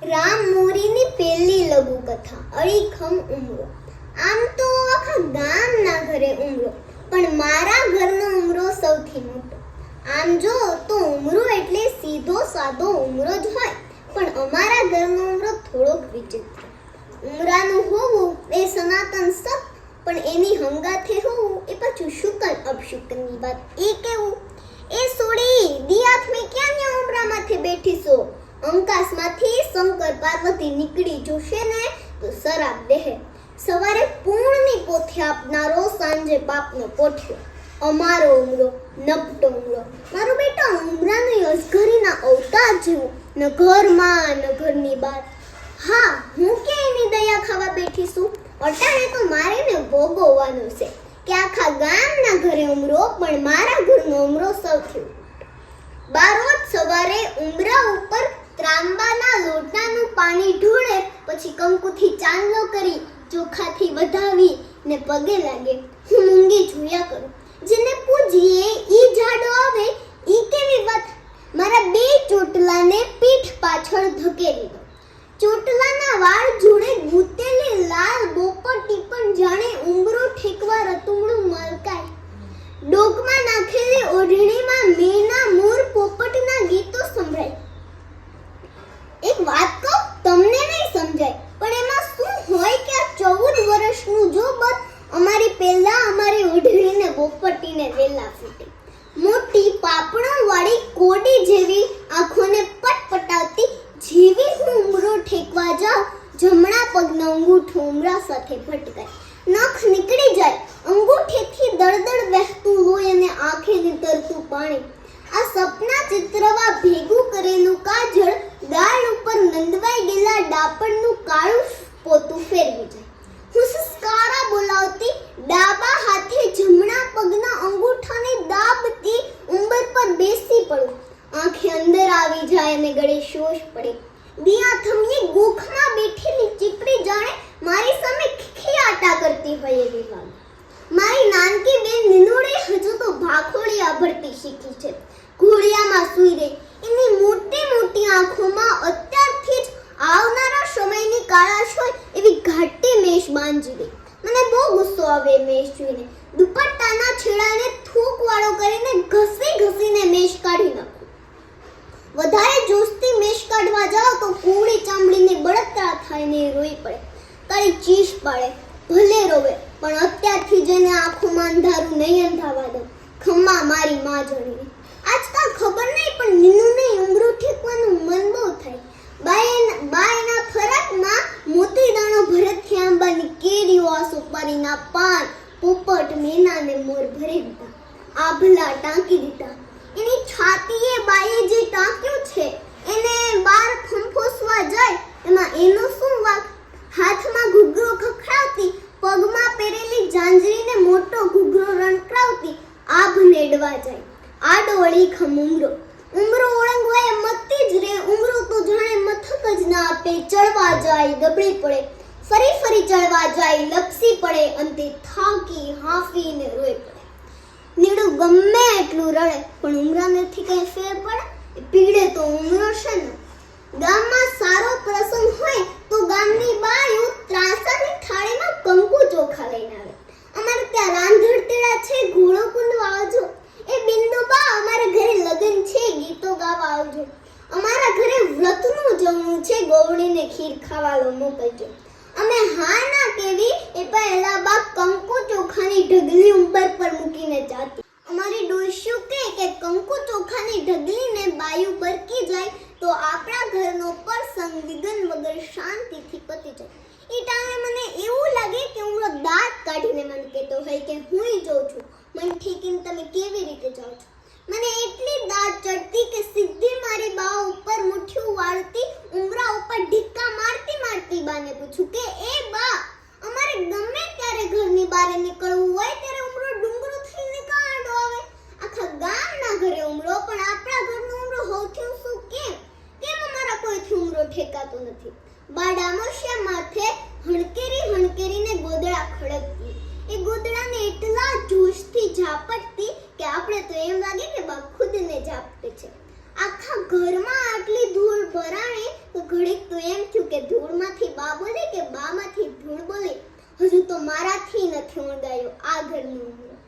રામ મોરીની પહેલી લઘુ કથા અડીખમ ઉમરો. આમ તો આખા ગામના ઘરે ઉમરો, પણ મારા ઘરનો ઉમરો સૌથી મોટો. આમ જો તો ઉમરો એટલે સીધો સાદો ઉમરો જ હોય, પણ અમારા ઘરનો ઉમરો થોડોક વિચિત્ર. ઉમરાનું હોવું એ સનાતન સત્ય, પણ એની હંગાથે હોવું એ પાછું શુકન અપશુકનની વાત. એ કેવું? એ સોડી દિયાત મેં ક્યાં ઉમરામાંથી બેઠીશો? અંકાશમાંથી શંકર પાર્વતી નીકળી જોશે ને તો શરાબ દેહે. સવારે પૂર્ણની પોથી આપનારો, સાંજે પાપનો પોઠ્યો. અમારો ઉમરો નપટો ઉમરો. મારો બેટા ઉમરાની અસઘરીના અવતાર જેવું, ન ઘરમાં ન ઘરની બહાર. હા, હું કે એની દયા ખાવા બેઠી છું? અટાણે તો મારે ને ભોગવવાનું છે કે આખા ગામના ઘરે ઉમરો, પણ મારા ઘરનો ઉમરો સૌથી. બારોજ સવારે ઉમરા ઉપર ત્રાંબાના લોટાનું પાણી ઢોળે, પછી કંકુથી ચાંદલો કરી ચોખાથી વધાવી ને પગે લાગે. હું મૂંગી જોયા કરું. જેને પૂજીએ ઈ જાડો આવે, ઈ કેવી વાત? મારા બે ચોટલાને પીઠ પાછળ ધકેલી દો. ચોટલાના વાળ જોડે ગૂંથેલી લાલ બોપટી પણ જાણે ઉંબરો ઠેકવા રતુમડું મલકાય. ડોકમાં નાખેલી ઓઢણીમાં મેના મોર પોપટના ગીતો સંભળાય. એક વાત કહું, તમને નહીં સમજાય, પણ એમાં શું હોય કે આ 14 વર્ષનું જોબત અમારી પહેલા અમારી ઓઢણીને બોપટીને વેલા ફૂટી. મોટી પાપણો વાળી કોડી જેવી આંખોને પટપટાવતી જેવી હું ઉમરો ઠેકવા જાઉં, જમણા પગના અંગૂઠો ઉમરા સાથે ભટકાય. નખ નીકળી જાય, અંગૂઠેથી દળદળ વહેતું હોય અને આંખે નીતરતું પાણી. આ સપના ચિત્રવા ભેગું કરેલું કાજળ ગાળ ઉપર નંદવાઈ ગયેલા ડાપણનું કાળું પોતું ફેરવી જાય. હું સસ્કારા બોલાવતી ડાબા હાથે જમણા પગના અંગૂઠાને દાબતી ઉંબર પર બેસી પડું. આંખે અંદર આવી જાય અને ગળે શોષ પડે. દિયા થમલી ગોખમાં બેઠેલી ચીપડી જાણે મારી સામે ખિખિયાટા કરતી હોય એવી લાગે. મારી નાનકી બેન નિનોડે હજુ તો ભાખોળિયા ભરતી શીખી છે. ઘોડિયામાં સૂઈ રહે. એની મોટી મોટી આંખોમાં અત્યારથી જ આવનારા સમયની કાળાશ હોય એવી ઘાટી મેષ બાંધી દે. મને બહુ ગુસ્સો આવે મેષ જોઈને. દુપટ્ટાના છેડાને થૂક વાળો કરીને ઘસી ઘસીને મેષ કાઢી નાખું. વધારે જોશથી મેષ કાઢવા જાવ તો કુવડી ચામડીને બળતરા થાય ને રોઈ પડે. તારી ચીસ પાડે. ભલે રોવે, પણ અત્યારથી જઈને આંખોમાં અંધારું નહીં અંધાવા દઉં. ખમ્મા મારી માં જણીને. આજકાલ ખબર નહીં, પણ નીનુને ઉમરો ઠેકવાનું મન બહુ થાય. બાયના ફરકમાં મોતી દાણો ભરતથી આંબાની કેરીઓ, આ સુપારીના પાન, પોપટ, મેના ને મોર ભરી દીધા. આભલા ટાંકી દીધા. એની છાતીએ બાઈએ જે ટાંક્યું છે એને બાર ફંફોસવા જાય એમાં એનો શું વાંક? હાથમાં ઘૂઘરો ખખડાવતી, પગમાં પહેરેલી જાંજરીને મોટો ઘૂઘરો રણકરાવતી આભ નેડવા જાય. આડોળી ખમ ઉમરો. ઉમરો ઓળંગવાય મતી જ રે. ઉમરો તો જાણે મથક જ ના આપે. ચડવા જાય, ગબડી પડે, ફરી ફરી ચડવા જાય, લપસી પડે, અંતે થાકી હાંફીને રોઈ પડે. નીડું ગમે એટલું રડે, પણ ઉમરાનેથી કઈ ફેર પડે? પીડે તો ઉમરો છે ને. ગામમાં સારો પ્રસંગ હોય તો ગામની બાયો ત્રાસાની થાળીમાં કંકુ ચોખા લઈને આવે. અમારે ત્યાં રાંધણતેડા છે, ઘોડો કુંડવા આવજો. એ બિંદુબા, અમારા ઘરે લગ્ન છે, ગીતો ગાવા આવજો. અમારા ઘરે વ્રતનું જમવું છે, ગોવડીને ખીર ખાવા મોકલજો. અમે હા ના કેવી એ પહેલા બા કંકુ ચોખાની ઢગલી ઉપર પર મૂકીને જાતી. અમારી ડોશીઓ કે કંકુ ચોખાની ઢગલીને બાયું બરકી જાય તો આપણા ઘરનો પ્રસંગ વિઘ્ન વગર શાંતિથી પતી જાય. એ ટાણે મને એવું લાગે કે હું દાંત કાઢીને મને કહેતો હોય કે હું જોઉં છું, મને ઠેકીને તમે કેવી રીતે જાઓ છો. મને એટલી દાંત ચડતી કે સીધી મારી બા ઉપર મુઠ્ઠીઓ વાળતી, ઉમરા ઉપર ઢીક્કા મારતી મારતી બાને પૂછું કે એ બા, અમારે ગમે ત્યારે ઘરની બહાર નીકળવું હોય ત્યારે ઉમરો ડુંગરો થઈને કાંડો આવે. આખા ગામના ઘરે ઉમરો, પણ આપણા ઘરનો ઉમરો હોથી શું કેમ? કેમ અમારા કોઈથી ઉમરો ઠેકાતો નથી? બાડામોશિયા માથે હણકેરીને ગોદડા ખડકતી. એ ગોદડાને એટલા જોશથી ઝાપટતી કે આપણે તો એમ લાગે કે બા ખુદને ઝાપટે છે. આખા ઘરમાં આટલી ધૂળ ભરાણી તો ઘડીક તો એમ થયું કે ધૂળમાંથી બા બોલે કે બામાંથી ધૂળ બોલે. હજુ તો મારાથી નથી ઓળગાયો આ ઘરનો ઉમરો.